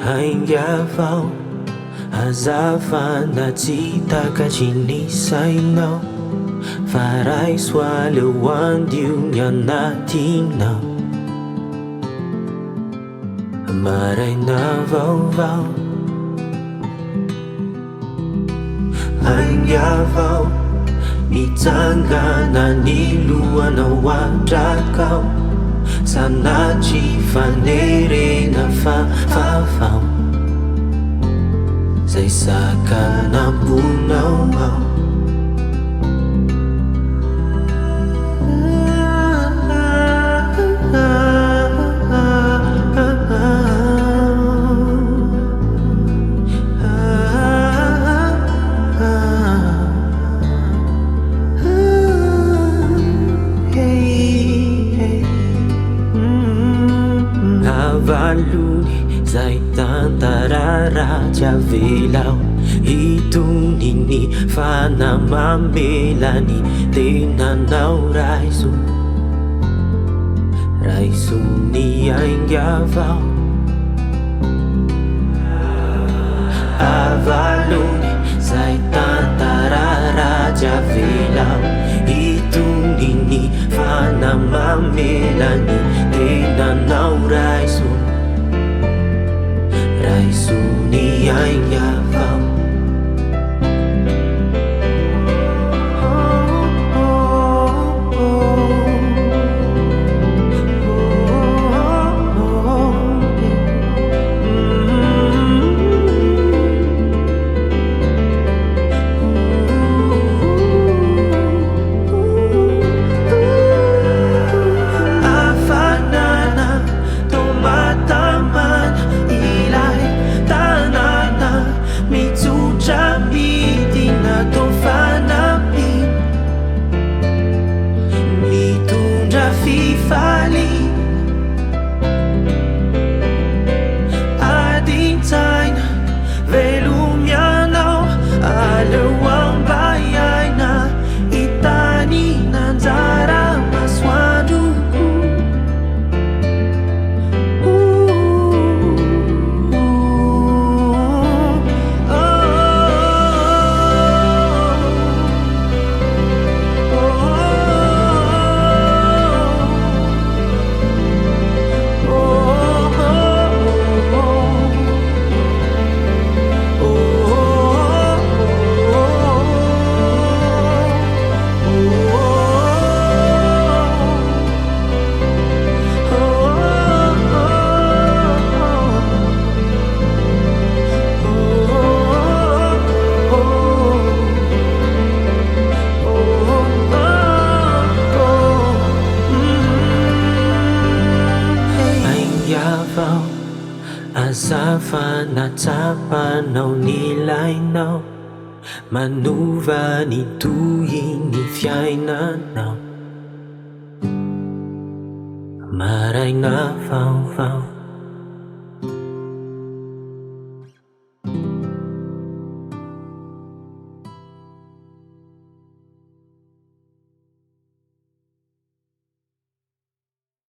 haingavao azafana tsy takatry ny sainao fa raisoaleo andio ny anatinao maraina vaovao haingavao mitsangana ny lohanao andrakao sanatry fanerena fafafao zay sakanambonao ao avalony zay tantararatsy avelao hitony ny fanamamelany tenanao raiso ny aingavao avalony zay tantararatsy avelao hitony ny fanamamelany tenanao raiso ny aingavao adintaina velumianao aleo ambayaina itani nanjara masoandroko azafana tsapanao nilainao manova ny toy ny fiainanao maraina vaovao